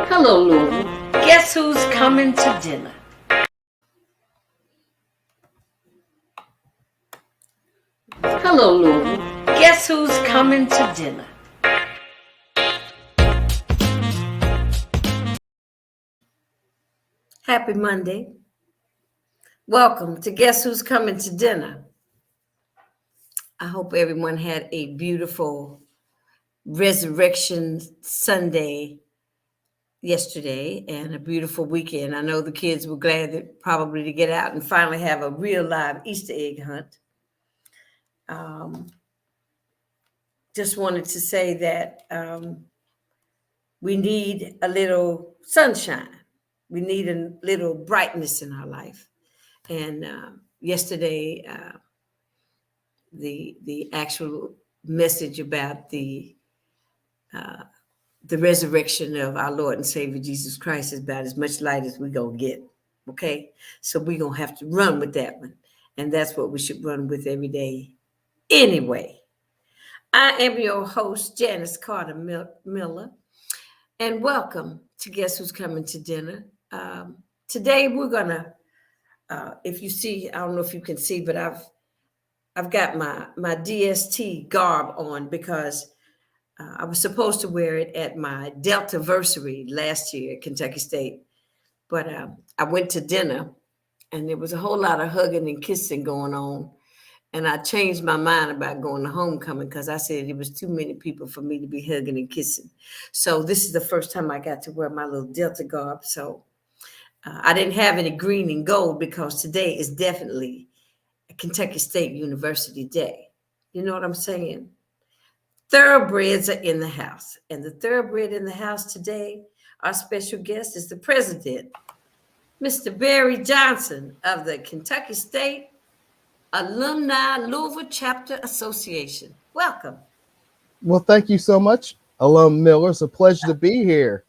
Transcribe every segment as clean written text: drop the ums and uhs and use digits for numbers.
Hello, Louisville. Guess who's coming to dinner? Hello, Louisville. Guess who's coming to dinner? Happy Monday. Welcome to Guess Who's Coming to Dinner. I hope everyone had a beautiful Resurrection Sunday yesterday and a beautiful weekend. I know the kids were glad that probably to get out and finally have a real live Easter egg hunt. Just wanted to say that we need a little sunshine. We need a little brightness in our life. And yesterday, the actual message about the resurrection of our Lord and Savior Jesus Christ is about as much light as we're going to get. Okay? So we're going to have to run with that one. And that's what we should run with every day anyway. I am your host, Janice Carter Miller, and welcome to Guess Who's Coming to Dinner. Today we're going to, if you see, I don't know if you can see, but I've got my DST garb on because I was supposed to wear it at my Deltaversary last year at Kentucky State. But I went to dinner and there was a whole lot of hugging and kissing going on. And I changed my mind about going to homecoming because I said it was too many people for me to be hugging and kissing. So this is the first time I got to wear my little Delta garb. So I didn't have any green and gold because today is definitely a Kentucky State University Day. You know what I'm saying? Thoroughbreds are in the house. And the thoroughbred in the house today, our special guest is the president, Mr. Barry Johnson of the Kentucky State Alumni Louisville Chapter Association. Welcome. Well, thank you so much, Alum Miller. It's a pleasure to be here.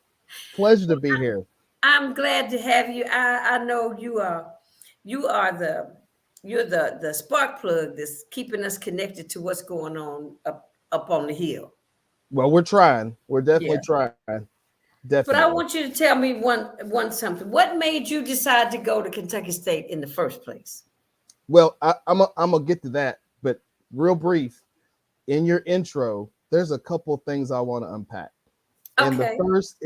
Pleasure to be here. I'm glad to have you. I know you're the spark plug that's keeping us connected to what's going on up on the hill. Well, we're trying. We're definitely trying. Definitely. But I want you to tell me one something. What made you decide to go to Kentucky State in the first place? Well, I'm gonna get to that, but real brief. In your intro, there's a couple of things I want to unpack. Okay. And the first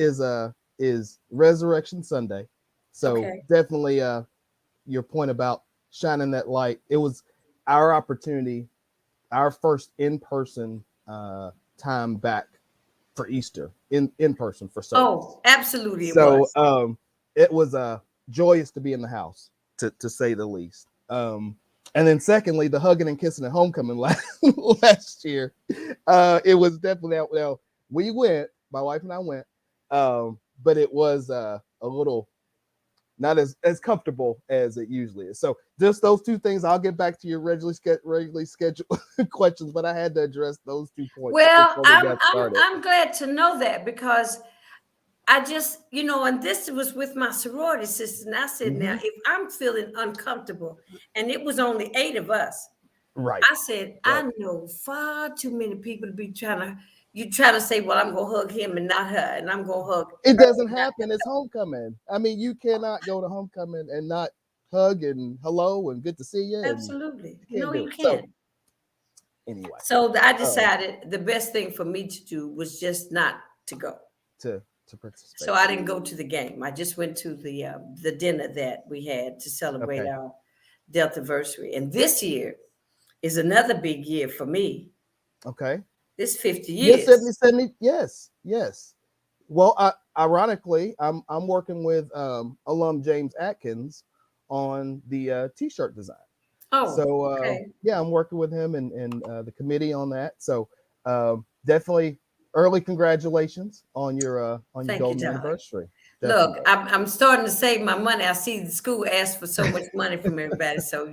is Resurrection Sunday. So definitely your point about shining that light. It was our opportunity, our first in-person time back for Easter, in person for service. Oh, absolutely. It was joyous to be in the house, to say the least. And then secondly, the hugging and kissing at homecoming last year. It was definitely, well, we went, my wife and I went, but it was a little not as comfortable as it usually is. So just those two things. I'll get back to your regularly scheduled questions, but I had to address those 2 points. Well, I'm glad to know that because I just, and this was with my sorority sister. And I said, now, if I'm feeling uncomfortable, and it was only 8 of us, right? I said, right. I know far too many people to be trying to say, well, I'm going to hug him and not her, and I'm going to hug. It doesn't happen. It's homecoming. I mean, you cannot go to homecoming and not hug and hello and good to see you. Absolutely. No, you can't. So, anyway. So I decided the best thing for me to do was just not to go. To participate. So I didn't go to the game. I just went to the dinner that we had to celebrate our Deltaversary. And this year is another big year for me. Okay. It's 50 years. Yes, 70, yes. Well, ironically, I'm working with alum James Atkins on the T-shirt design. Oh, so I'm working with him and the committee on that. So definitely. Early congratulations on your golden anniversary. Definitely. Look, I'm starting to save my money. I see the school asked for so much money from everybody, so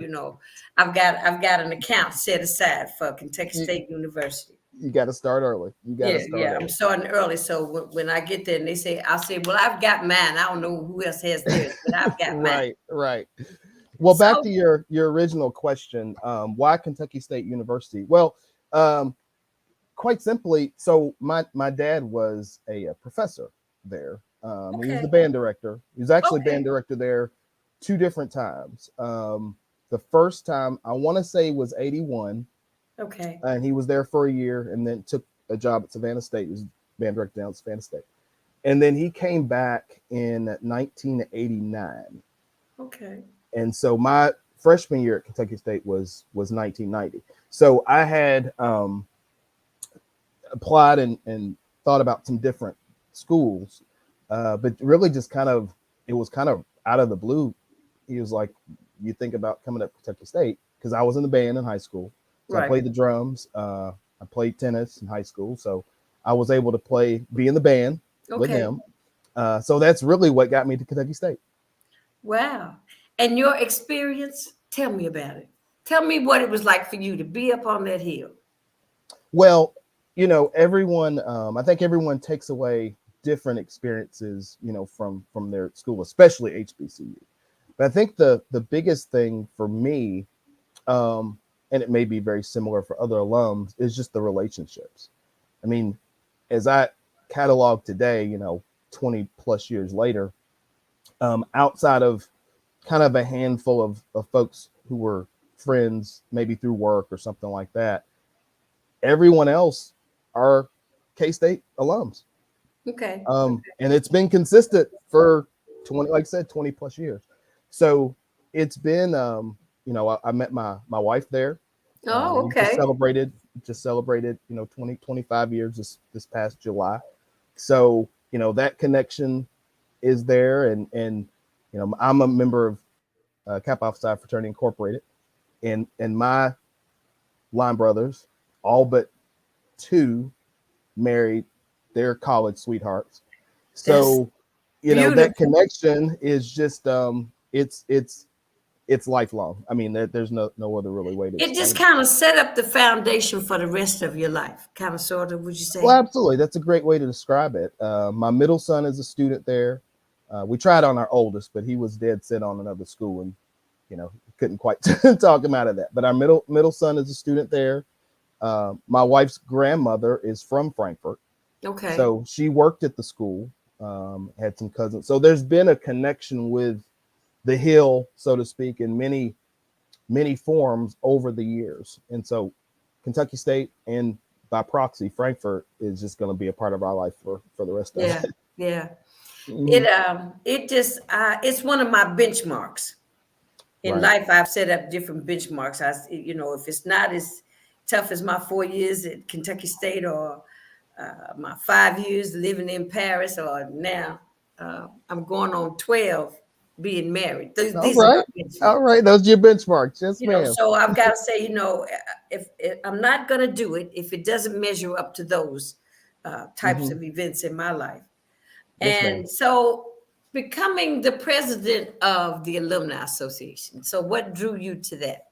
I've got an account set aside for Kentucky State University. You got to start early. I'm starting early. So when I get there and I'll say, well, I've got mine. I don't know who else has theirs, but I've got mine. Right. Well, back to your original question. Why Kentucky State University? Well, quite simply, so my dad was a professor there He was the Okay. band director. He was actually band Okay. director there 2 different times. The first time I want to say was 81, Okay. and he was there for a year and then took a job at Savannah State. He was band director down at Savannah State. And then he came back in 1989. Okay. And so my freshman year at Kentucky State was 1990. So I had applied and thought about some different schools, but really just kind of it was kind of out of the blue. He was like, "You think about coming up to Kentucky State?" Because I was in the band in high school, so I Right. played the drums. I played tennis in high school, so I was able to be in the band with Okay. him. So that's really what got me to Kentucky State. Wow. And your experience, tell me about it. Tell me what it was like for you to be up on that hill. Well, everyone. I think everyone takes away different experiences, from their school, especially HBCU. But I think the biggest thing for me, um, and it may be very similar for other alums, is just the relationships. I mean, as I catalog today, 20 plus years later, outside of kind of a handful of folks who were friends, maybe through work or something like that, everyone else are K-State alums. Okay. And it's been consistent for 20, like I said, 20 plus years. So it's been, I met my wife there. Oh, We okay. just celebrated, 20, 25 years this past July. So, that connection is there. And I'm a member of Kappa Alpha Psi Fraternity Incorporated. And my line brothers, all but two, married their college sweethearts. That's So, that beautiful. connection is just it's lifelong. I mean, there's no other really way to It just explain it. kind of set up the foundation for the rest of your life. Kind of, sort of, would you Well, say? absolutely. That's a great way to describe it. My middle son is a student there. We tried on our oldest, but he was dead set on another school, and couldn't quite talk him out of that. But our middle son is a student there. My wife's grandmother is from Frankfurt, Okay. so she worked at the school. Had some cousins, so there's been a connection with the hill, so to speak, in many forms over the years. And so Kentucky State and by proxy Frankfurt is just going to be a part of our life for the rest of Yeah. it. Yeah. Mhm. It just it's one of my benchmarks in Right. life. I've set up different benchmarks. If it's not as tough as my 4 years at Kentucky State, or my 5 years living in Paris, or now I'm going on 12 being married. All These are my right. All benchmarks. right. Those are your benchmarks. Yes, ma'am. So I've got to say, if I'm not going to do it, if it doesn't measure up to those types Hmm. of events in my life. Yes, ma'am. And so becoming the president of the Alumni Association. So what drew you to that?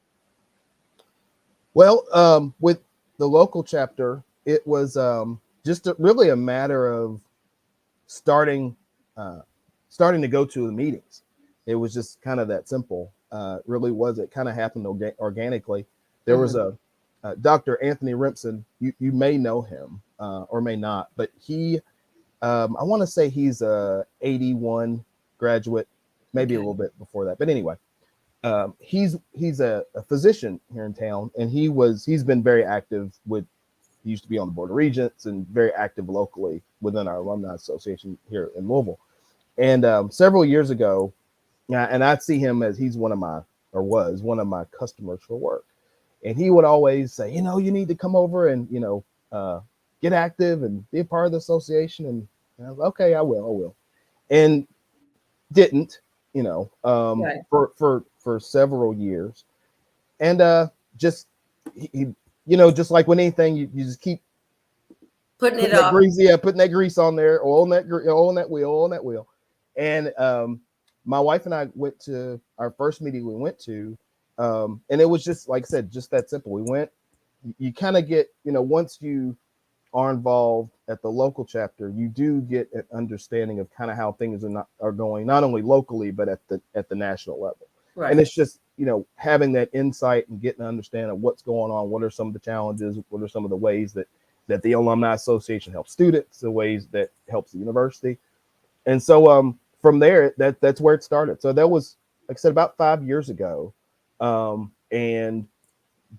Well, with the local chapter, it was just really a matter of starting uh, starting to go to the meetings. It was just kind of that simple. Really was. It kind of happened organically. There was Mhm. a Dr. Anthony Rimpson. You may know him or may not, but he I want to say he's a 81 graduate, maybe a Okay. little bit before that. But anyway, he's a physician here in town, and he's been very active with. He used to be on the board of regents and very active locally within our alumni association here in Louisville. And several years ago, and I see him as he's one of my or was one of my customers for work, and he would always say, you need to come over and get active and be a part of the association. And I was okay, I will, and didn't, Right. for several years, and just he, just like with anything, you just keep Putting it off. putting that grease on there, oil on that wheel. And my wife and I went to our first meeting we went to, and it was just like I said, just that simple. We went, you kind of get, once you are involved at the local chapter, you do get an understanding of kind of how things are going, not only locally but at the national level. And Right. it's just having that insight and getting an understanding of what's going on. What are some of the challenges? What are some of the ways that the Alumni Association helps students? The ways that helps the university. And so from there, that's where it started. So that was, like I said, about 5 years ago. And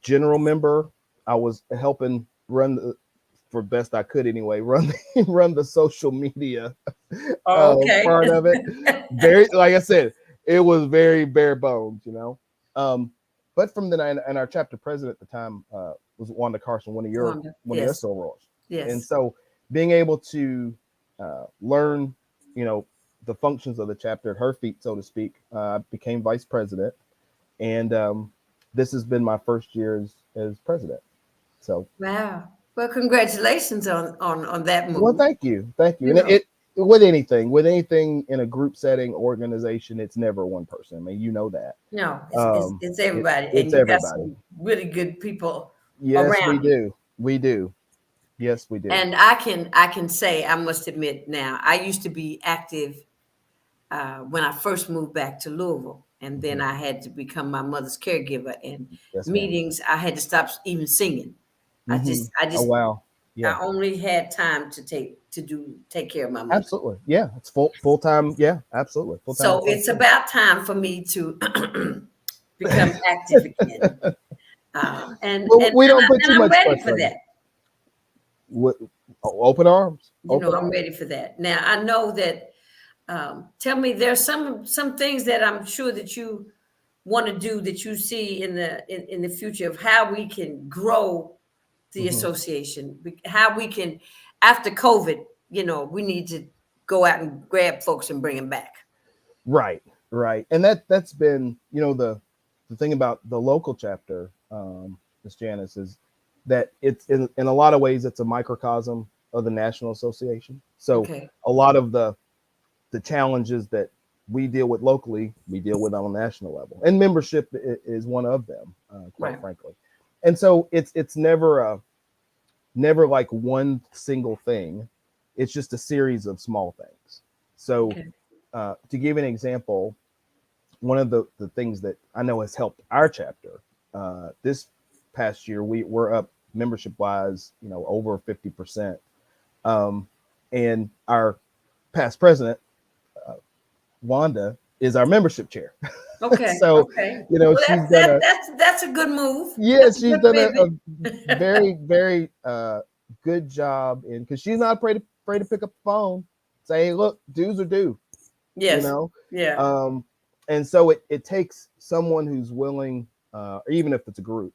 general member, I was helping run for best I could anyway, run the social media Okay. part of it. Very, like I said, it was very bare bones, you know. But from then, and our chapter president at the time was Wanda Carson, Wanda. one of your Yes. sorors. And Yes. so being able to learn, you know, the functions of the chapter at her feet, so to speak, I became vice president, and this has been my first year as president. So, Wow. Well, congratulations on that well, move. thank you. You And know, it with anything in a group setting, organization, it's never one person. I mean, you know that. no, it's everybody, and It's you got everybody. some really good people Yes, we around you. do. We do. Yes, we do. And I can say, I must admit now, I used to be active when I first moved back to Louisville, and then Mhm. I had to become my mother's caregiver. And Yes, ma'am. meetings, I had to stop even singing. I Hmm. just, I Oh, just, wow. Yeah, I only had time to take care of my mother. absolutely. Yeah, it's full time. Yeah, absolutely. Full time So it's responsibility. about time for me to become active again. Well, we don't put And too I'm much ready pressure for on you. that. Open arms. You know, Open I'm arms. ready for that. Now I know that. Tell me, there's some things that I'm sure that you want to do, that you see in the future, of how we can grow the Hmm. association, how we can, after COVID, we need to go out and grab folks and bring them back. Right, right. And that's been, you know, the thing about the local chapter, Miss Janice, is that it's in a lot of ways it's a microcosm of the National Association. So Okay. a lot of the challenges that we deal with locally, we deal with on a national level, and membership is one of them, quite Right. frankly. And so it's never like one single thing. It's just a series of small things. So Okay. to give an example, one of the things that I know has helped our chapter this past year, we're up membership wise, you know, over 50%. Um, and our past president, Wanda, is our membership chair. Okay. So, Okay. you know, Well, she's done a, that's a good move. yeah, That's a she's good done pivot. a very, very good job in, because she's not afraid to pick up the phone, say, hey, look, dues are due, you Yes. know. Yeah. Um, and so it takes someone who's willing, or even if it's a group,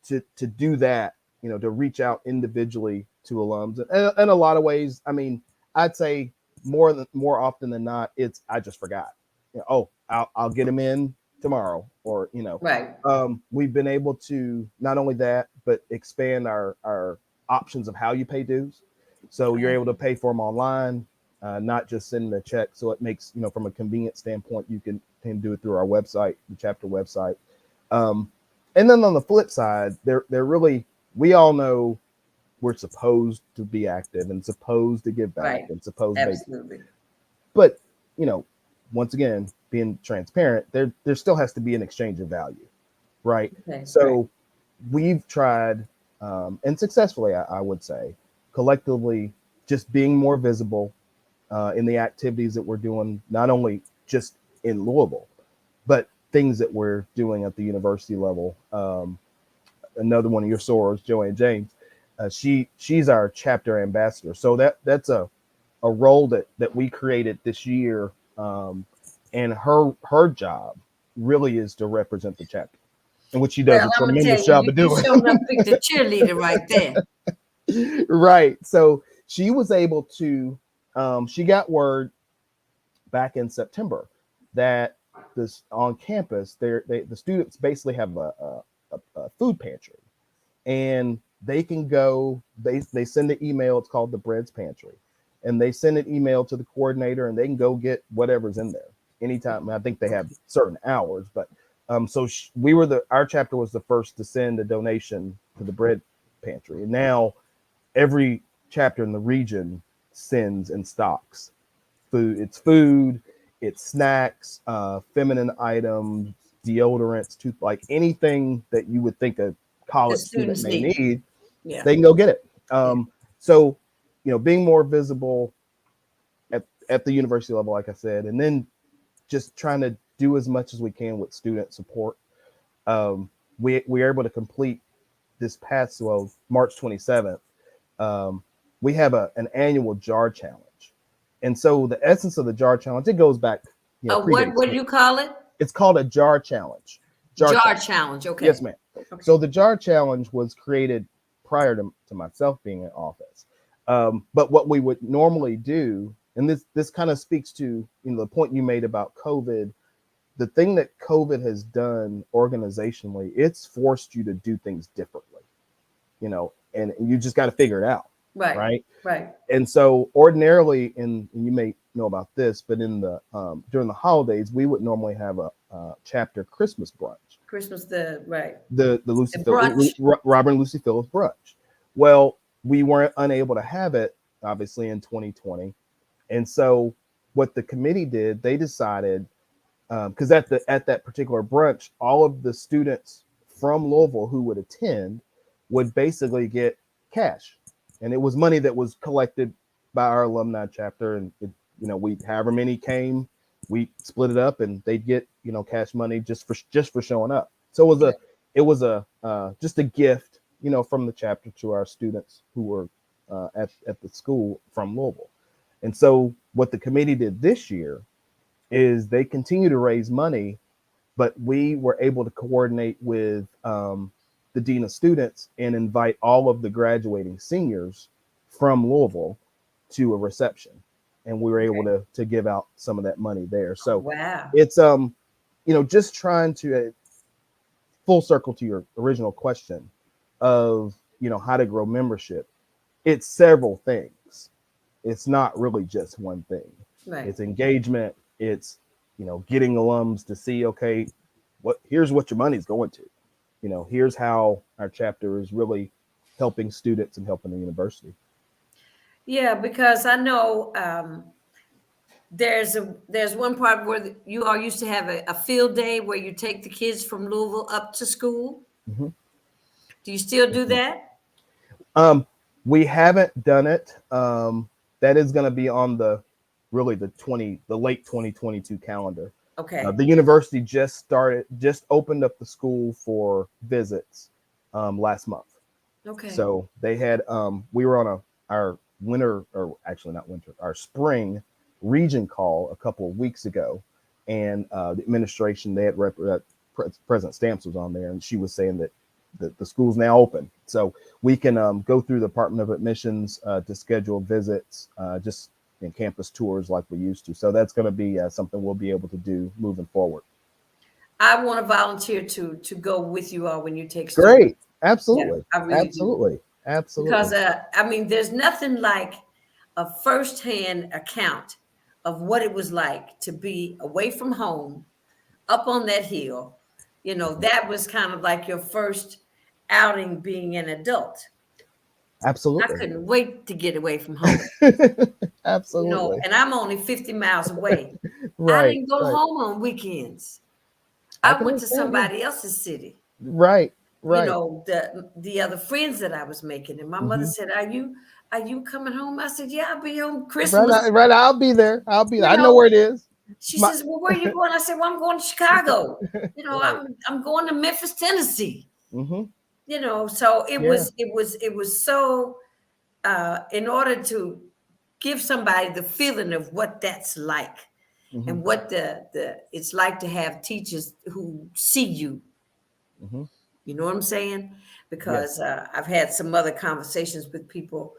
to do that, you know, to reach out individually to alums. And in a lot of ways, I mean, I'd say more often than not, it's I just forgot. You know, oh, I'll get him in tomorrow, or you know, Right. we've been able to not only that, but expand our options of how you pay dues. So you're able to pay for them online, not just sending a check. So it makes, you know, from a convenience standpoint, you can do it through our website, the chapter website. Um, and then on the flip side, they're really, we all know we're supposed to be active and supposed to give back Right. and supposed to maybe, Absolutely. but you know, once again, being transparent, there still has to be an exchange of value, right? Okay. Right. So we've tried, and successfully, I would say, collectively, just being more visible in the activities that we're doing, not only just in Louisville, but things that we're doing at the university level. Another one of your sorors, Joanne James, she's our chapter ambassador. So that's a role that we created this year, and her job really is to represent the chapter, and which she does Well, a I'm gonna tell tremendous you, job of you doing. showed up picked the cheerleader right there. Right. So she was able to. She got word back in September that this on campus, the students basically have a food pantry, and they can go. They send an email. It's called the Bread's Pantry, and they send an email to the coordinator, and they can go get whatever's in there anytime. I think they have certain hours, but so we were our chapter was the first to send a donation to the Bread Pantry, and now every chapter in the region sends and stocks food. It's food, it's snacks, feminine items, deodorants, like anything that you would think a The college student students may need. need, Yeah. they can go get it. Yeah. So, you know, being more visible at the university level, like I said, and then just trying to do as much as we can with student support. We were able to complete this past, well, March 27th. We have an annual jar challenge, and so the essence of the jar challenge, it goes back, What do you call it? It's called a jar challenge. Jar challenge. Okay. Yes, ma'am. Okay. So the jar challenge was created prior to myself being in office. But what we would normally do, and this kind of speaks to the point you made about COVID, the thing that COVID has done organizationally, it's forced you to do things differently, and you just got to figure it out. Right. And so ordinarily, and you may know about this, but in the during the holidays, we would normally have a chapter Christmas brunch. The Lucy Robert and Lucy Phillips brunch. Well, we weren't unable to have it, obviously, in 2020. And so what the committee did, they decided, because at that particular brunch, all of the students from Louisville who would attend would basically get cash. And it was money that was collected by our alumni chapter. And, we, however many came, we split it up and they'd get, cash money just for showing up. So it was just a gift, from the chapter to our students who were at the school from Louisville. And so what the committee did this year is they continue to raise money, but we were able to coordinate with the dean of students and invite all of the graduating seniors from Louisville to a reception. And we were able to give out some of that money there. So wow. It's, just trying to full circle to your original question of, how to grow membership. It's several things. It's not really just one thing. Right. It's engagement. It's, getting alums to see, okay, here's what your money's going to. Here's how our chapter is really helping students and helping the university. Yeah, because I know there's one part where you all used to have a field day where you take the kids from Louisville up to school. Mm-hmm. Do you still do that? We haven't done it. That is going to be on the late 2022 calendar. Okay. The university just opened up the school for visits last month. Okay. So they had we were on our winter, or actually not winter, our spring region call a couple of weeks ago, and the administration, they had President Stamps was on there, and she was saying that the school's now open, so we can go through the Department of Admissions to schedule visits, just in campus tours like we used to. So that's going to be something we'll be able to do moving forward. I want to volunteer to go with you all when you take students. Great. Absolutely. Yeah, I really absolutely. Do. Absolutely. Because there's nothing like a firsthand account of what it was like to be away from home, up on that hill. That was kind of like your first outing being an adult. Absolutely. I couldn't wait to get away from home. Absolutely. And I'm only 50 miles away. Right. I didn't go home on weekends. I went to somebody else's city. Right. The other friends that I was making. And my mother said, Are you coming home? I said, yeah, I'll be home Christmas. Right. I'll be there. I know where it is. She says, well, where are you going? I said, well, I'm going to Chicago. Right. I'm going to Memphis, Tennessee. Mm-hmm. So it was so in order to give somebody the feeling of what that's like, and what it's like to have teachers who see you. You know what I'm saying? Because I've had some other conversations with people,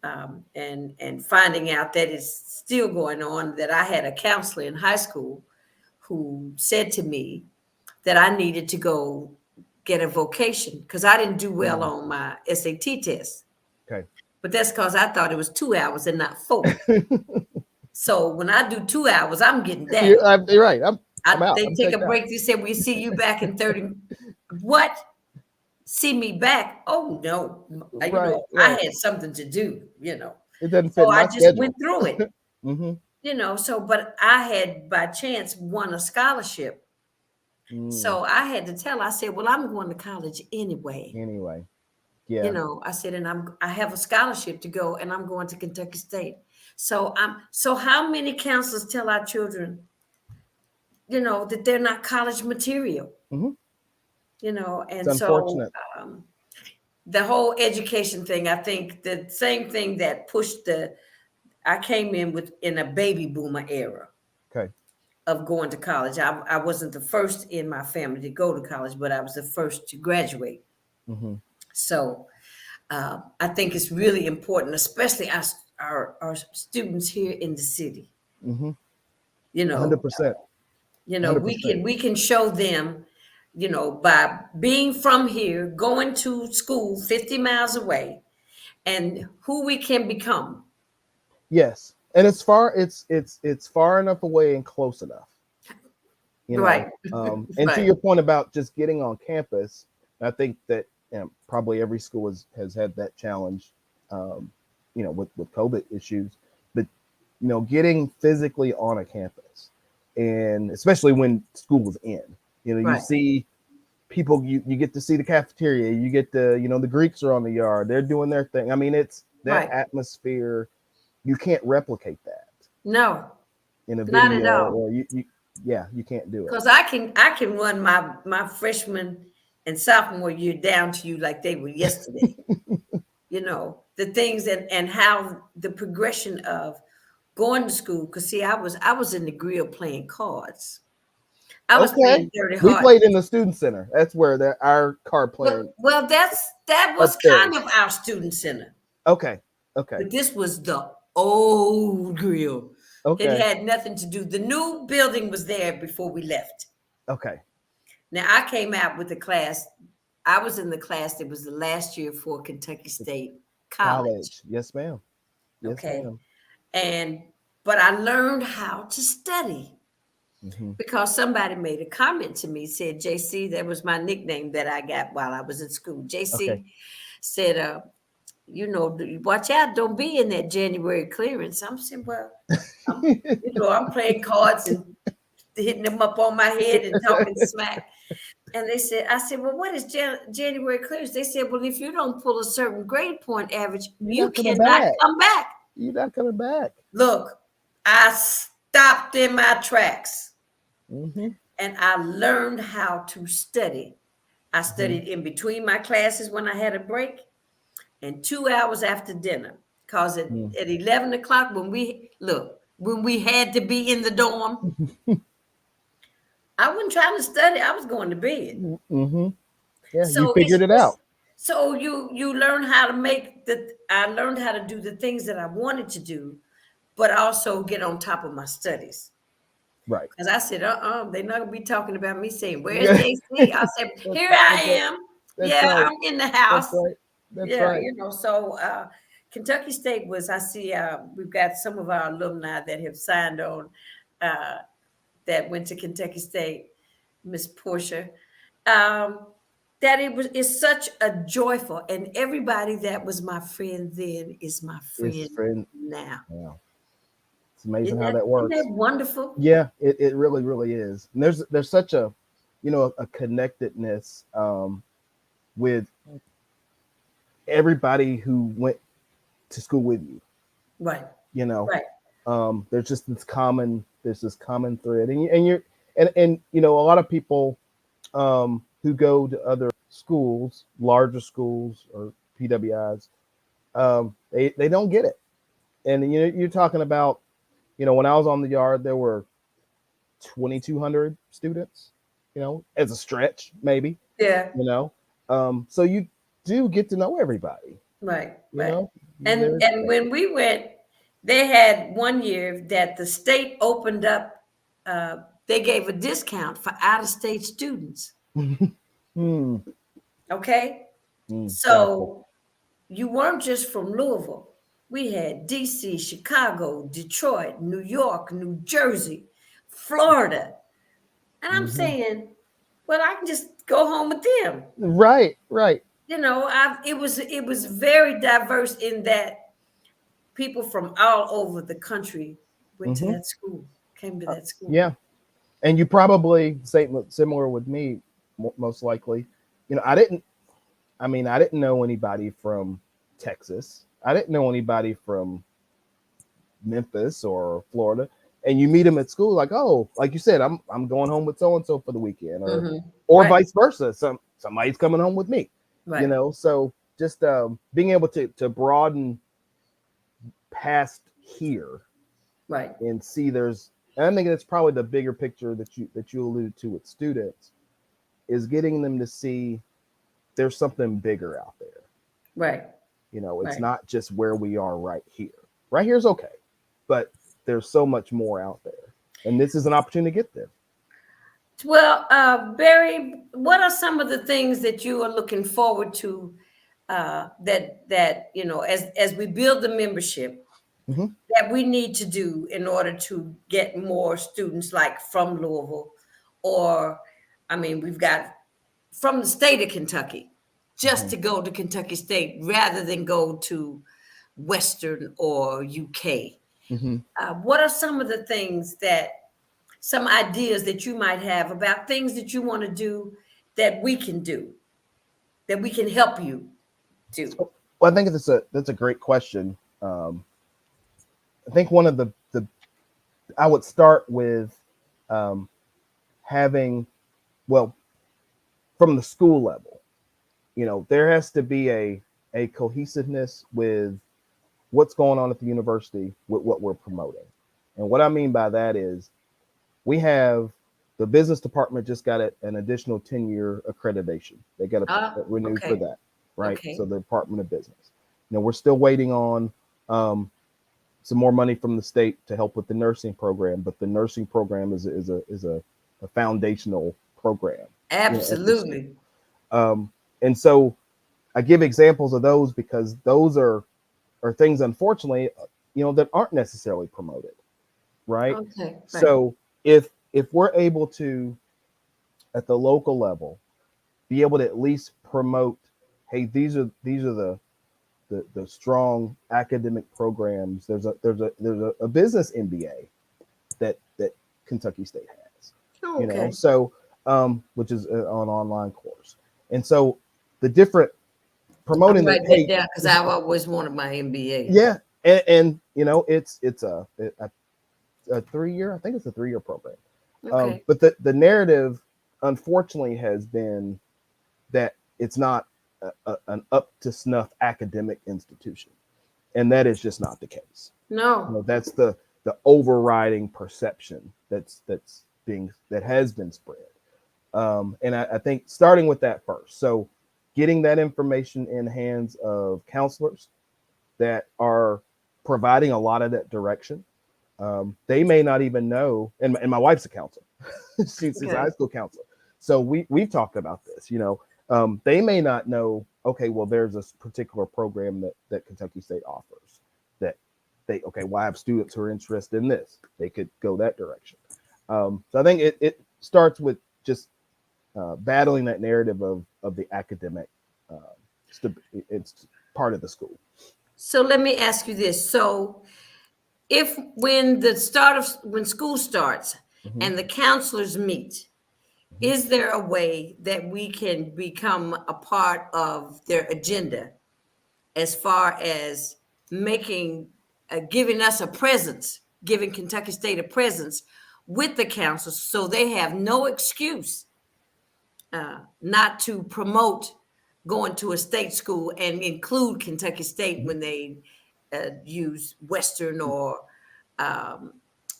and finding out that it's still going on, that I had a counselor in high school who said to me that I needed to go get a vocation because I didn't do well on my SAT test. Okay. But that's because I thought it was 2 hours and not 4. So when I do 2 hours, I'm getting that. You're right. I'm out. They take a break. They said, we see you back in 30. What? See me back? Oh, no. Right. I had something to do, It doesn't fit so my I just schedule. went through it. But I had by chance won a scholarship. So I had to I said, well, I'm going to college anyway. You Yeah. know, I said, and I have a scholarship to go, and I'm going to Kentucky State. So how many counselors tell our children, you know, that they're not college material, Hmm. you know? It's And so unfortunate. the whole education thing, I think the same thing that pushed I came in a baby boomer era Okay. of going to college. I wasn't the first in my family to go to college, but I was the first to graduate. Hmm. So I think it's really important, especially our students here in the city. Hmm. You know, 100%. we 100%. can show them, you know, by being from here, going to school 50 miles away, and who we can become. Yes. And it's far enough away and close enough, you Right, know. And to right, your point about just getting on campus, I think that probably every school has had that challenge, um, with COVID issues. But getting physically on a campus, and especially when school is in, you right, see people, you get to see the cafeteria, you get the the Greeks are on the yard, they're doing their thing. I mean, it's that right. atmosphere. You can't replicate that No, in a not at video, all. or yeah, you can't do it. Because I can run my freshman and sophomore year down to you like they were yesterday. You know, the things and how the progression of going to school. Because see, I was in the grill playing cards. I was Okay. playing dirty We hard. played in the student center. That's where our card Well, playing well, that was kind upstairs. of our student center, Okay. Okay. but this was the old grill. It Okay. had nothing to do. The new building was there before we left. Okay. Now I came out with the class. I was in the class that was the last year for Kentucky State College. College. Yes, ma'am. Yes, Okay. ma'am. And but I learned how to study Hmm. because somebody made a comment to me, said JC, that was my nickname that I got while I was in school. Okay. JC said, watch out, don't be in that January clearance. I'm saying, well, I'm playing cards and hitting them up on my head and talking smack. And I said, well, what is January clearance? They said, well, if you don't pull a certain grade point average, You're you not coming cannot back. come back. You're not coming back. Look, I stopped in my tracks Hmm. and I learned how to study. I Hmm. studied in between my classes when I had a break and 2 hours after dinner. Because at 11 o'clock, when we had to be in the dorm, I wasn't trying to study. I was going to bed. Hmm. Yeah, you So figured it out. so you learn how to I learned how to do the things that I wanted to do, but also get on top of my studies. Right. Because I said, they're not gonna be talking about me saying, where's Yeah. JC? I said, here I That's right. am. That's Yeah, right. I'm in the That's house. right. That's Yeah, right. so Kentucky State I see we've got some of our alumni that have signed on uh, that went to Kentucky State, Miss Portia. Um, that it's such a joyful, and everybody that was my friend then is my It's friend friend. now. Wow. It's amazing how that works. Isn't that wonderful? Yeah, it really, really is. And there's such a connectedness, with everybody who went to school with you. Right, You know, right, there's this common thread, and a lot of people, who go to other schools, larger schools or PWIs, they don't get it. And you're talking about, when I was on the yard, there were 2,200 students, as a stretch, maybe, yeah, so you do get to know everybody, right, you right. know. And when we went, they had one year that the state opened up. They gave a discount for out of state students. Hmm. Okay, Gotcha. so you weren't just from Louisville. We had DC, Chicago, Detroit, New York, New Jersey, Florida. And I'm Hmm. saying, well, I can just go home with them. Right, right. It was very diverse in that people from all over the country went to Hmm. that school, came to that school. Yeah, and you probably similar with me, most likely. I I mean, I didn't know anybody from Texas. I didn't know anybody from Memphis or Florida. And you meet them at school, like, oh, like you said, I'm going home with so and so for the weekend, or Right. vice versa. Somebody's coming home with me, Right. So just being able to broaden past here, Right. and see and I think that's probably the bigger picture that you alluded to with students, is getting them to see there's something bigger out there. Right. It's Right. not just where we are right here. Right here is okay, but there's so much more out there, and this is an opportunity to get there. Well, Barry, what are some of the things that you are looking forward to, that as we build the membership, Mm-hmm. that we need to do in order to get more students like from Louisville, or I mean, we've got from the state of Kentucky, just to go to Kentucky State rather than go to Western or UK. Mm-hmm. What are some of the things some ideas that you might have about things that you want to do that we can do, that we can help you do? Well, I think that's a great question. I think one of the I would start with having, well, from the school level, there has to be a cohesiveness with what's going on at the university with what we're promoting. And what I mean by that is, we have the business department just got an additional 10-year accreditation. They got to renew for Okay. that, right? Okay. So the Department of Business. We're still waiting on some more money from the state to help with the nursing program, but the nursing program is a foundational program. Absolutely. And so I give examples of those because those are things, unfortunately, that aren't necessarily promoted, right? Okay. Right. So if we're able to, at the local level, be able to at least promote, hey, these are the strong academic programs. There's a business MBA that Kentucky State has, Okay. so which is an online course, and so the different promoting I'm writing that, hey, that down because I've always wanted my MBA. yeah, and it's a 3-year, I think it's a 3-year program. Okay. But the narrative, unfortunately, has been that it's not an up to snuff academic institution, and that is just not the case. No. That's the overriding perception that has been spread. And I think starting with that first, so getting that information in the hands of counselors that are providing a lot of that direction. They may not even know, and my wife's a counselor. She's a high school counselor. So we've talked about this, they may not know, okay, well, there's a particular program that Kentucky State offers that well, I have students who are interested in this. They could go that direction. So I think it starts with just battling that narrative of the academic. It's part of the school. So let me ask you this. So if when school starts Mm-hmm. and the counselors meet, is there a way that we can become a part of their agenda as far as giving us a presence, giving Kentucky State a presence with the council, so they have no excuse not to promote going to a state school and include Kentucky State when they use Western or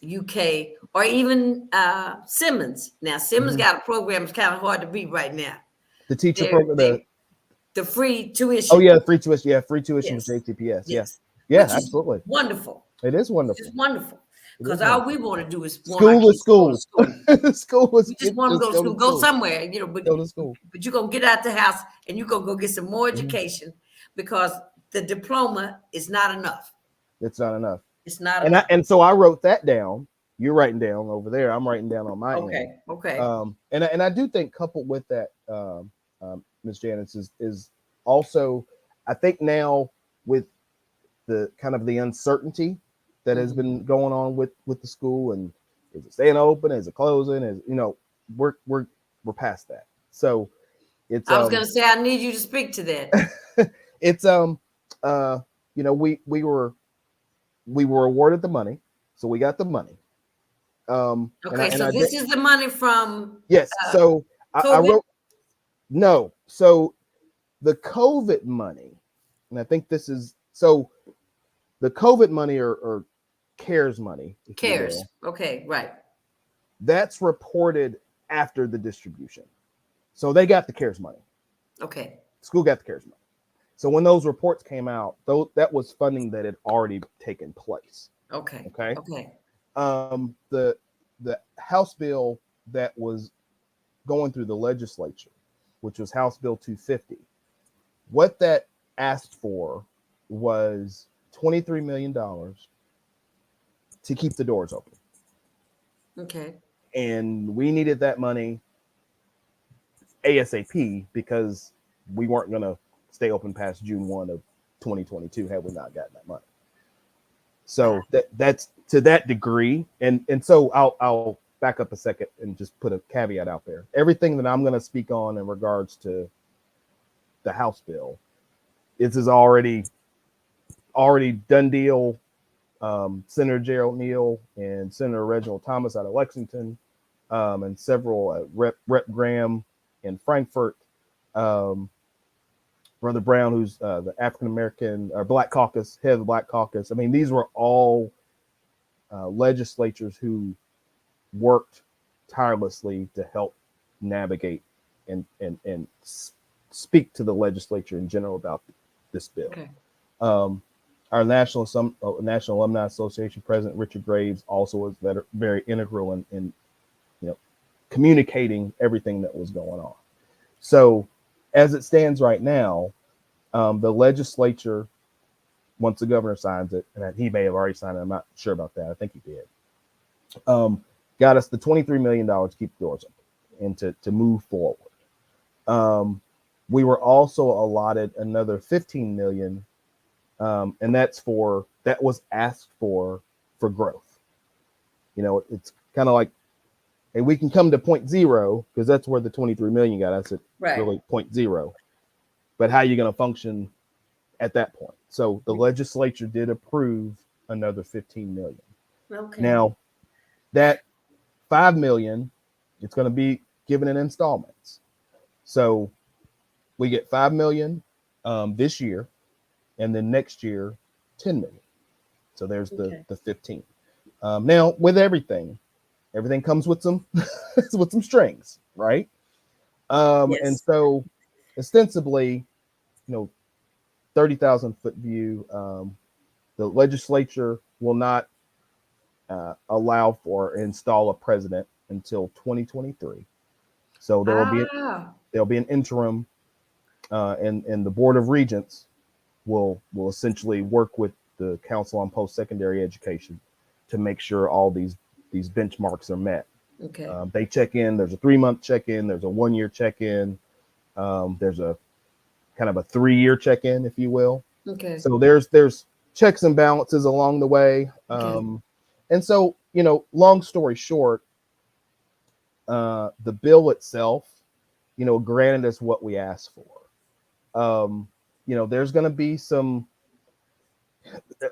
UK or even Simmons. Now, Simmons got a program that's kind of hard to beat right now. The teacher program, The free tuition. oh yeah, free tuition. Yeah, free tuition Yes. with JTPS. Yes. Yeah, Which is absolutely. wonderful. It is wonderful. It's wonderful. It Because is all wonderful. we want to do is want School our is kids to go to school. school. School is We just want to go to school. Go somewhere, but go to school. But you're gonna get out the house and you're gonna go get some more Mm-hmm. education because the diploma is not enough. It's not enough. It's not And enough. and so I wrote that down. You're writing down over there. I'm writing down on my end. Okay. And I do think, coupled with that, Ms. Janice, is also, I think now, with the kind of the uncertainty that has been going on with the school, and is it staying open, is it closing, we're past that. So It's I was gonna say I need you to speak to that. it's we were awarded the money, so we got the money. Okay, And so I did, this is the money from yes. So I COVID. wrote no. So the COVID money, and I think this is so the COVID money or CARES money, if you CARES. will, Okay, right. that's reported after the distribution. So they got the CARES money. Okay. School got the CARES money. So when those reports came out, that was funding that had already taken place. Okay. Okay. Okay. The House bill that was going through the legislature, which was House Bill 250, what that asked for was $23 million to keep the doors open. Okay. And we needed that money ASAP because we weren't going to stay open past June 1 of 2022 had we not gotten that money. So that's to that degree. And so I'll back up a second and just put a caveat out there. Everything that I'm going to speak on in regards to the House bill, this is already done deal. Senator Gerald Neal and Senator Reginald Thomas out of Lexington, and several Rep Graham in Frankfurt, Brother Brown, who's the African American or Black Caucus, head of the Black Caucus. I mean, these were all legislatures who worked tirelessly to help navigate and speak to the legislature in general about this bill. Okay. Our National Alumni Association President Richard Graves also was very integral in communicating everything that was going on. So as it stands right now, the legislature, once the governor signs it, and he may have already signed it, I'm not sure about that. I think he did. Got us the $23 million to keep the doors open and to move forward. We were also allotted another $15 million, and that was asked for growth. It's kind of like, hey, we can come to 0.0 because that's where the 23 million got us at, Right. really 0.0. But how are you going to function at that point? So the legislature did approve another 15 million. Okay. Now that 5 million, it's going to be given in installments. So we get 5 million this year, and then next year 10 million. So there's the 15. Now with everything comes with some with some strings, right? Yes. And so ostensibly, 30,000 foot view, the legislature will not allow for install a president until 2023. So there will be an interim, and the Board of Regents will essentially work with the Council on Post-Secondary Education to make sure all these benchmarks are met. Okay. They check in. There's a 3-month check-in. There's a 1-year check-in. There's a kind of a 3-year check-in, if you will. Okay. So there's checks and balances along the way. Okay. And so, long story short, the bill itself, granted us what we asked for. There's going to be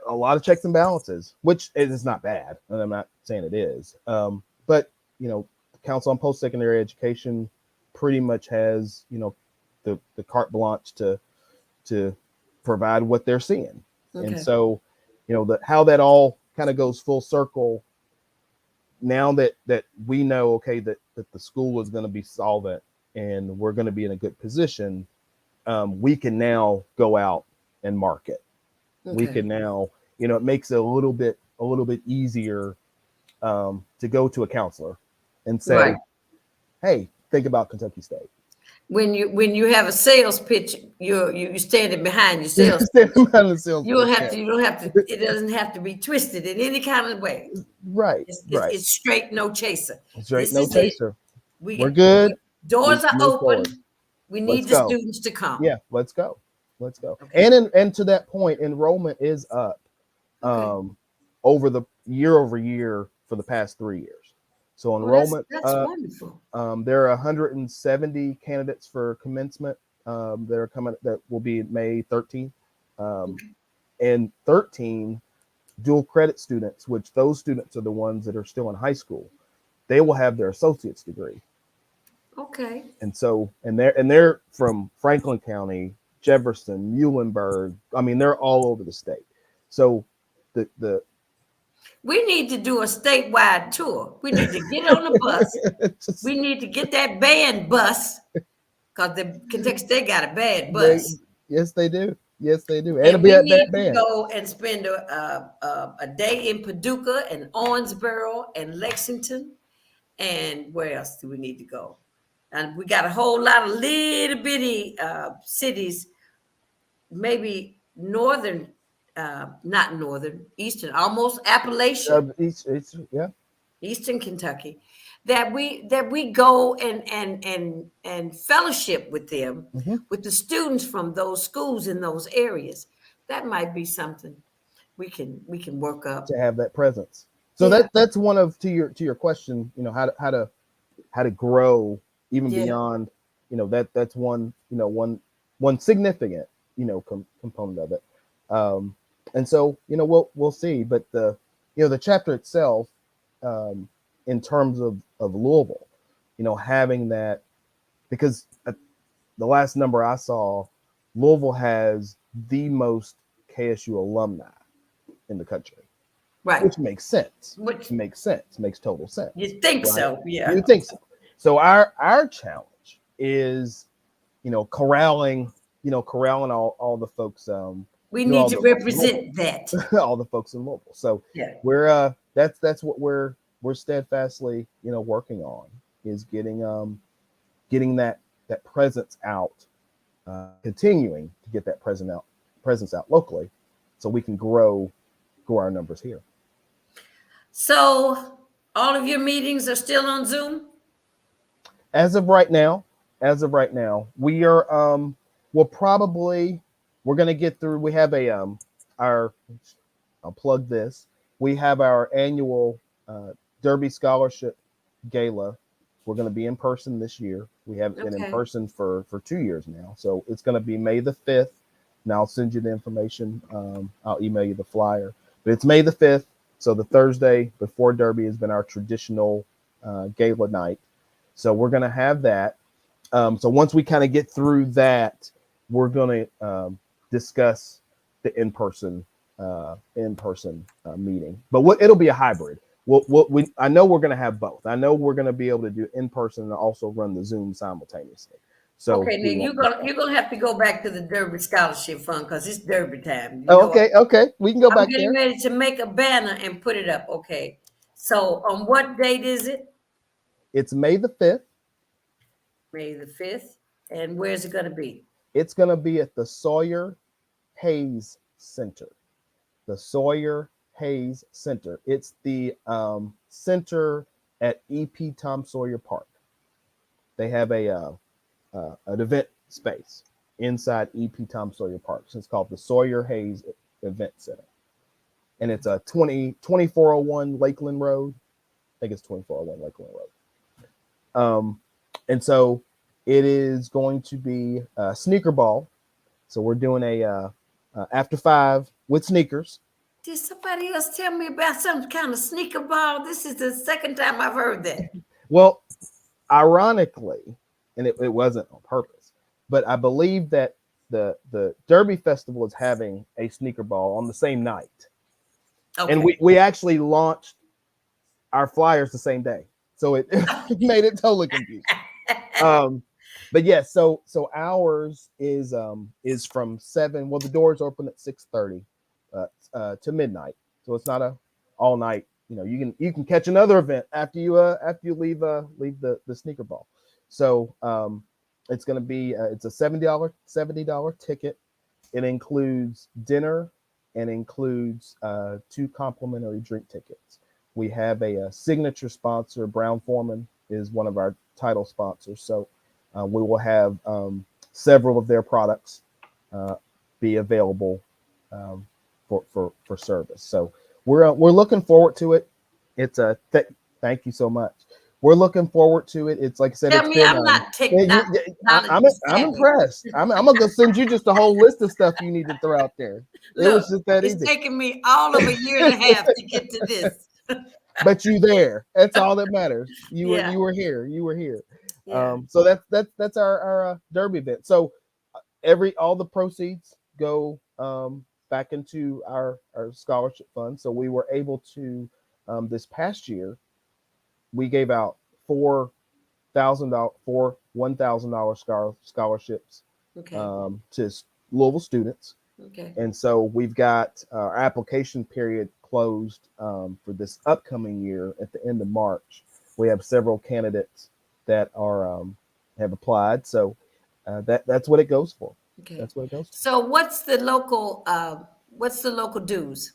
a lot of checks and balances, which is not bad. And I'm not saying it is. But, the Council on Post-Secondary Education pretty much has, the carte blanche to provide what they're seeing. Okay. And so, how that all kind of goes full circle now that we know, okay, that the school is going to be solvent and we're going to be in a good position, we can now go out and market. Okay. We can now, it makes it a little bit easier to go to a counselor and say, right, hey, think about Kentucky State. When you have a sales pitch, you're standing behind your sales. You don't have to. It doesn't have to be twisted in any kind of way. Right. It's straight, no chaser. Straight, no chaser. We're good. Doors are open. Forward. We need the students to come. Yeah, let's go. Okay. And to that point, enrollment is up over year for the past 3 years. So Oh, enrollment, that's wonderful. there are 170 candidates for commencement that are coming. That will be May 13th, and 13 dual credit students, which those students are the ones that are still in high school. They will have their associate's degree. Okay. And so, and they're from Franklin County, Jefferson, Muhlenberg. I mean, they're all over the state. So the We need to do a statewide tour. We need to get on the bus. just, We need to get that band bus because the Kentucky State got a bad they, bus. yes, they do. Yes, they do. And it'll And be we at that need to band. go and spend a day in Paducah and Owensboro and Lexington. And where else do we need to go? And we got a whole lot of little bitty cities, maybe northern, not northern, eastern, almost Appalachia, Yeah. eastern Kentucky, that we go and fellowship with them, Mm-hmm. with the students from those schools in those areas. That might be something we can work up. To have that presence. So Yeah, that's one of to your question. How to grow even yeah. beyond. That's one significant component of it. And so we'll see. But the chapter itself, in terms of Louisville, having that, because the last number I saw, Louisville has the most KSU alumni in the country, Right. which makes sense. Which Makes total sense, you think right? so? You Yeah. would think so. So our challenge is, corralling all the folks, We need all to the represent that. all the folks in Louisville. So Yeah. we're that's what we're steadfastly working on, is getting that presence out, continuing to get that presence out locally, so we can grow our numbers here. So all of your meetings are still on Zoom? As of right now, we are we're going to get through. We have our I'll plug this. We have our annual Derby Scholarship Gala. We're going to be in person this year. We haven't been in Okay. person for 2 years now. So it's going to be May the 5th. And I'll send you the information. I'll email you the flyer. But it's May the 5th. So the Thursday before Derby has been our traditional gala night. So we're going to have that. So once we kind of get through that, we're going to discuss the in-person meeting. But it'll be a hybrid. I know we're going to have both. I know we're going to be able to do in-person and also run the Zoom simultaneously. So Okay, now you're gonna have to go back to the Derby Scholarship Fund because it's Derby time. Okay. We can go I'm back getting there. ready to make a banner and put it up. Okay. So on what date is it? It's May the 5th. May the 5th. And where's it gonna be? It's going to be at the Sawyer Hayes Center. The Sawyer Hayes Center. It's the center at EP Tom Sawyer Park. They have an event space inside EP Tom Sawyer Park. So it's called the Sawyer Hayes Event Center. And it's a 2401 Lakeland Road. I think it's 2401 Lakeland Road. And so it is going to be a sneaker ball. So we're doing a after 5 with sneakers. Did somebody else tell me about some kind of sneaker ball? This is the second time I've heard that. Well, ironically, and it wasn't on purpose, but I believe that the Derby Festival is having a sneaker ball on the same night. Okay. And we actually launched our flyers the same day. So it made it totally confusing. But yes, so ours is from 7. Well, the doors open at 6:30 to midnight. So it's not a all night. You can catch another event after you leave the sneaker ball. So it's going to be it's a $70 ticket. It includes dinner and includes 2 complimentary drink tickets. We have a signature sponsor. Brown Foreman is one of our title sponsors. So we will have several of their products be available for service. So we're looking forward to it. It's thank you so much. we're looking forward to it. It's like I said, Tell it's me been I'm not yeah, not technology I'm savvy. impressed. I'm gonna send you just a whole list of stuff you need to throw out there. It was Look, just that it's easy. taken me all of a year and a half to get to this. But you there. That's all that matters. Yeah, You were here. You were here. yeah. So that's our derby event. So all the proceeds go back into our scholarship fund. So we were able to this past year we gave out $4,000 for $1,000 scholarships Okay, to Louisville students. okay, And so we've got our application period closed for this upcoming year at the end of March. We have several candidates that are have applied. So that's what it goes for. okay. That's what it goes for. So what's the local dues?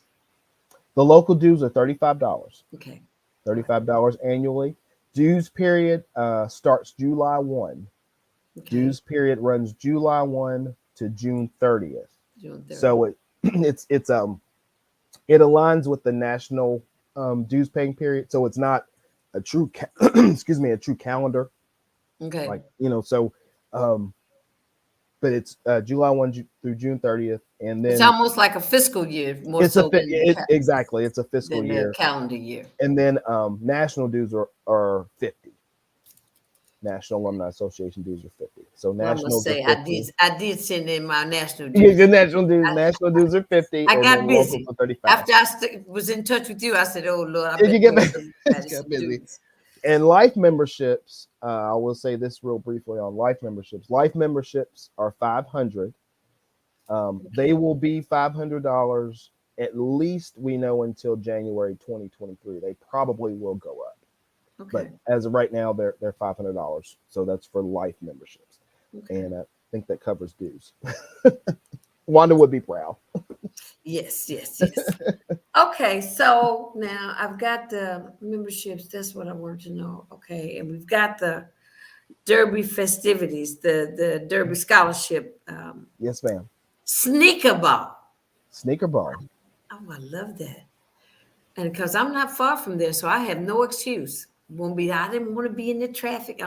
The local dues are $35. Okay. All right. $35 annually. Dues period starts July 1. Okay. Dues period runs July 1 to June 30th. June 30th. So it aligns with the national dues paying period. So it's not a true excuse me, a true calendar. Okay. Like, so but it's July 1 through June 30th. And It's then almost like a fiscal year, more so exactly, it's a fiscal than the year. calendar year. And then national dues are 50. National Alumni Association dues are 50. So Well, I must nationals are say, 50. I did send in my national Yeah, dues. the national dues are 50, I and got then locals busy are 35. after I was in touch with you. I said, "Oh Lord, I If you better get go back, ahead and it's add got some busy. dues." And life memberships, I will say this real briefly on life memberships. Life memberships are 500. They will be $500 at least, we know, until January 2023. They probably will go up, but Okay. as of right now, they're $500. So that's for life memberships, Okay. and I think that covers dues. Wanda would be proud. Yes, yes, yes. Okay, so now I've got the memberships. That's what I wanted to know. Okay, and we've got the Derby festivities, the Derby scholarship, Yes, ma'am. sneaker ball. Sneaker ball. Oh, I love that. And because I'm not far from there, so I have no excuse. Won't be. I didn't want to be in the traffic.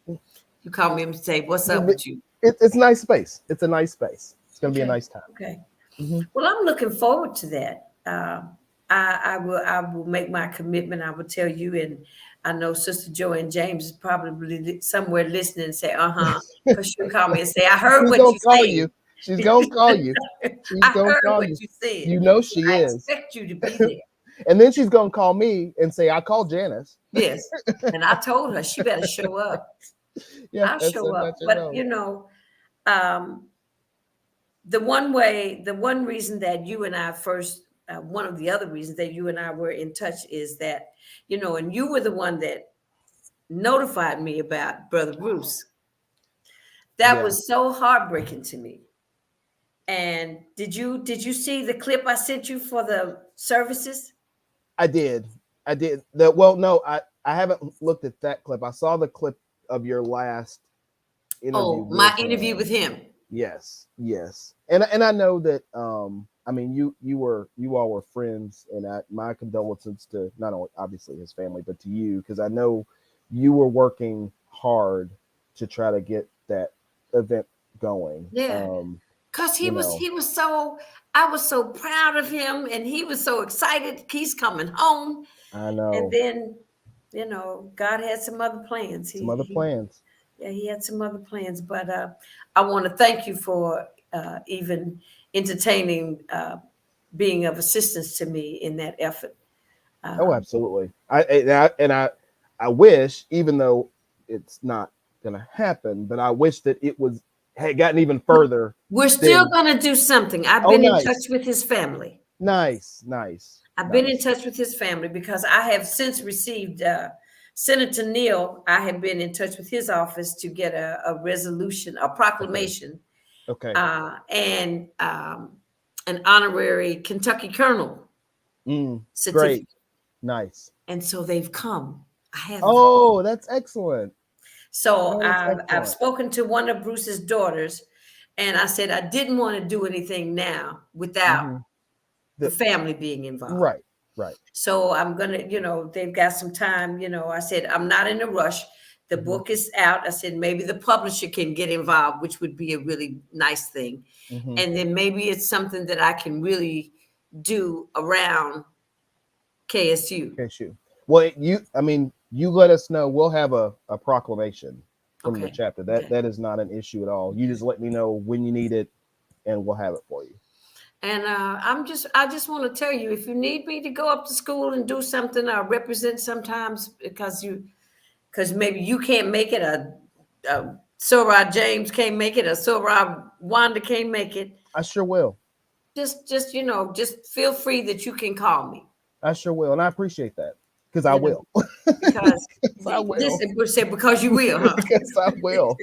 You call me and say, "What's up with you?" It's a nice space. It's a nice space. It's going to be a Okay. nice time. Okay. Mm-hmm. Well, I'm looking forward to that. I will make my commitment. I will tell you, and I know Sister Joanne James is probably somewhere listening and say, because she'll call me and say, I heard She's what gonna you call said. you. She's gonna call you. She's I gonna heard call what you. you said. You know So she I is. expect you to be there. And then she's gonna call me and say, "I called Janice." Yes. And I told her she better show up. Yeah, I'll that's show so up. much you But know. um, the one reason that you and I first, one of the other reasons that you and I were in touch is that, and you were the one that notified me about Brother Bruce. That Yeah, was so heartbreaking to me. And did you see the clip I sent you for the services? I did. I did. No, I haven't looked at that clip. I saw the clip of your last interview Oh, my with interview with him. him. Yes, yes, and I know that. I mean, you all were friends, and my condolences to not only obviously his family, but to you, because I know you were working hard to try to get that event going. Yeah. Cause You know, he was so I was so proud of him and he was so excited he's coming home. I And know then, God had some other plans. some other plans. Yeah, he had some other plans. But I want to thank you for even entertaining, being of assistance to me in that effort. Oh, Um, absolutely. I wish, even though it's not gonna happen, but I wish that it was had gotten even further we're still than. going to do something. I've Oh, been in touch nice, with his family. nice, nice, I've been in nice. touch with his family because I have since received Senator Neal. I have been in touch with his office to get a resolution, a Okay, proclamation, okay. and an honorary Kentucky Colonel Great, certificate. nice. And so they've come. I have. Oh, that's excellent. So Oh, that's I've excellent. spoken to one of Bruce's daughters, and I said I didn't want to do anything now without Hmm. the The family being involved. right, Right. So I'm gonna, they've got some time. I said I'm not in a rush. The book is out. I said maybe the publisher can get involved, which would be a really nice thing. And then maybe it's something that I can really do around KSU. KSU. Well, you let us know. We'll have a proclamation from the Okay. chapter. Okay. That is not an issue at all. You just let me know when you need it, and we'll have it for you. And I just want to tell you, if you need me to go up to school and do something or represent sometimes because maybe you can't make it, a Sorah James can't make it, a Sorah Wanda can't make it. I sure will. Just feel free that you can call me. I sure will, and I appreciate that because I will. Because I will. Because you will, huh? Because I will.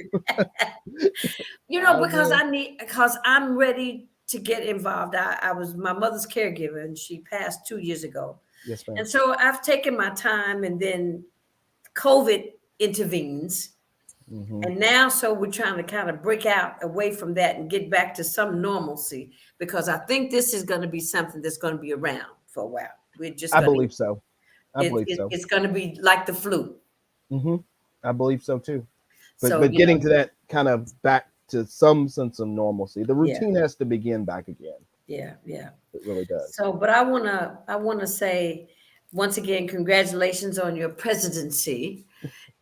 Because I'm ready to get involved. I was my mother's caregiver, and she passed 2 years ago. Yes, ma'am. And so I've taken my time, and then COVID intervenes. And now, so we're trying to kind of break out away from that and get back to some normalcy, because I think this is going to be something that's going to be around for a while. I believe so. It's going to be like the flu. I believe so too. But getting to that kind of back to some sense of normalcy, the routine has to begin back again. Yeah. It really does. So, but I wanna say once again, congratulations on your presidency.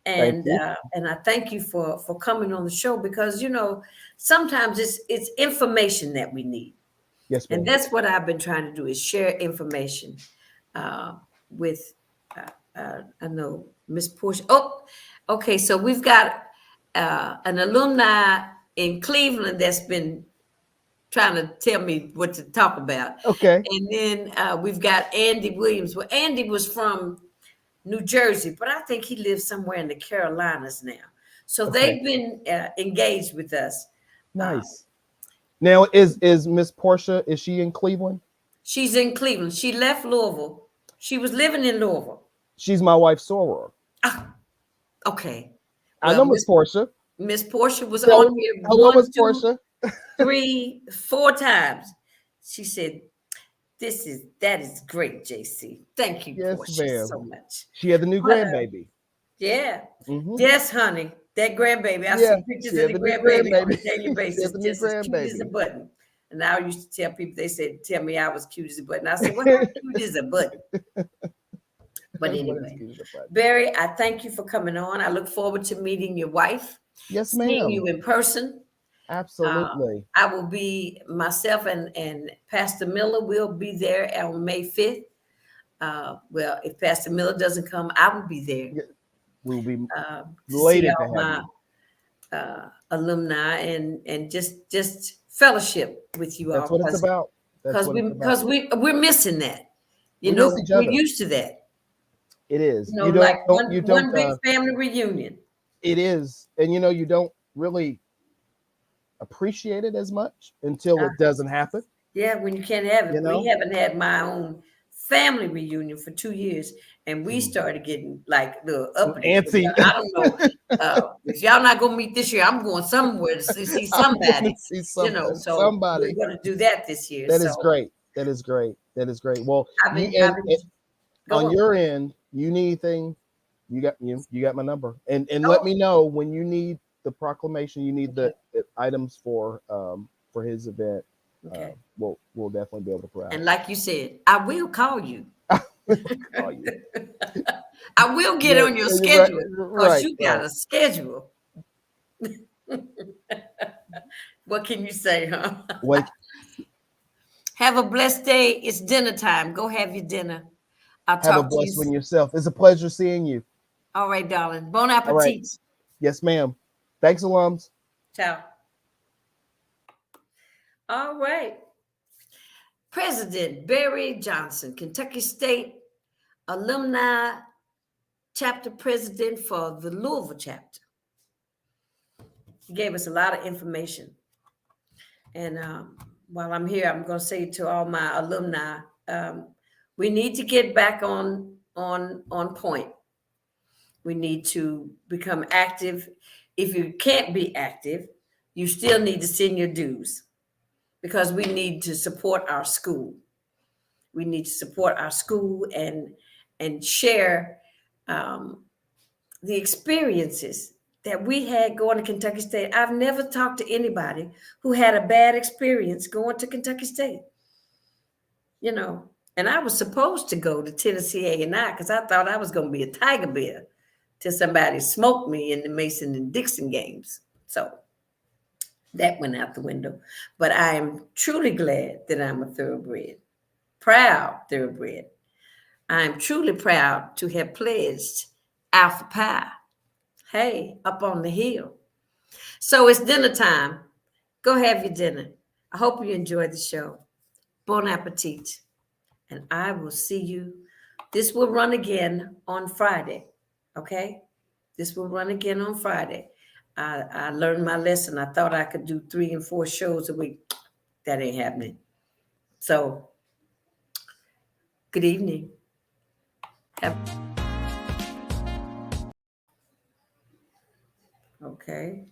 And I thank you for coming on the show, because sometimes it's information that we need. Yes, ma'am. And that's what I've been trying to do, is share information with I know Miss Portia. Oh, okay. So we've got an alumni in Cleveland that's been trying to tell me what to talk about. Okay. And then we've got Andy Williams. Well, Andy was from New Jersey, but I think he lives somewhere in the Carolinas now. So they've been engaged with us. Nice. Now, is Miss Portia, is she in Cleveland? She's in Cleveland. She left Louisville. She was living in Louisville. She's my wife, Soror. Okay. Well, I know Miss Portia. Miss Portia was on here. Hello, Miss Portia. 3, 4 times. She said, that is great, JC. Thank you, yes, Portia, ma'am. so much. She had the new grandbaby. Yeah. Yes, honey. That grandbaby. I see pictures of the grandbaby on a daily basis. Just as cute as a button. And I used to tell people, they said, tell me I was cute as a button. I said, well, how cute is a button? But anyway, Barry, I thank you for coming on. I look forward to meeting your wife. Yes, ma'am. Seeing you in person. Absolutely. I will be, myself and Pastor Miller will be there on May 5th. Well, if Pastor Miller doesn't come, I will be there. We'll be delighted to have my alumni and just fellowship with you all. That's what it's about. Because we're missing that. We're used to that. It is. One big family reunion. It is. And you don't really appreciate it as much until it doesn't happen. Yeah, when you can't have it. We haven't had my own family reunion for 2 years, and we started getting like the antsy. I don't know if y'all not gonna meet this year. I'm going somewhere to see somebody. So somebody. We're gonna do that this year. That is great. That is great. Well, on your end, you need anything, you got my number, and let me know when you need the proclamation. You need the items for his event. Okay. We'll definitely be able to provide. And like you said, I will call you. I will get on your schedule, because you got a schedule. What can you say, huh? Have a blessed day. It's dinner time. Go have your dinner. I'll have talk a blessed one yourself. It's a pleasure seeing you. All right, darling. Bon appetit. All right. Yes, ma'am. Thanks, alums. Ciao. All right. President Barry Johnson, Kentucky State Alumni Chapter President for the Louisville Chapter. He gave us a lot of information. And while I'm here, I'm going to say to all my alumni, we need to get back on point. We need to become active. If you can't be active, you still need to send your dues, because we need to support our school. We need to support our school and share the experiences that we had going to Kentucky State. I've never talked to anybody who had a bad experience going to Kentucky State. You know, and I was supposed to go to Tennessee A&I because I thought I was going to be a Tiger Bear till somebody smoked me in the Mason and Dixon games. So that went out the window. But I am truly glad that I'm a thoroughbred, proud thoroughbred. I am truly proud to have pledged Alpha Pi. Hey, up on the hill. So it's dinner time. Go have your dinner. I hope you enjoyed the show. Bon appetit. And I will see you. This will run again on Friday. Okay? This will run again on Friday. I learned my lesson. I thought I could do 3 and 4 shows a week. That ain't happening. So, good evening. Okay.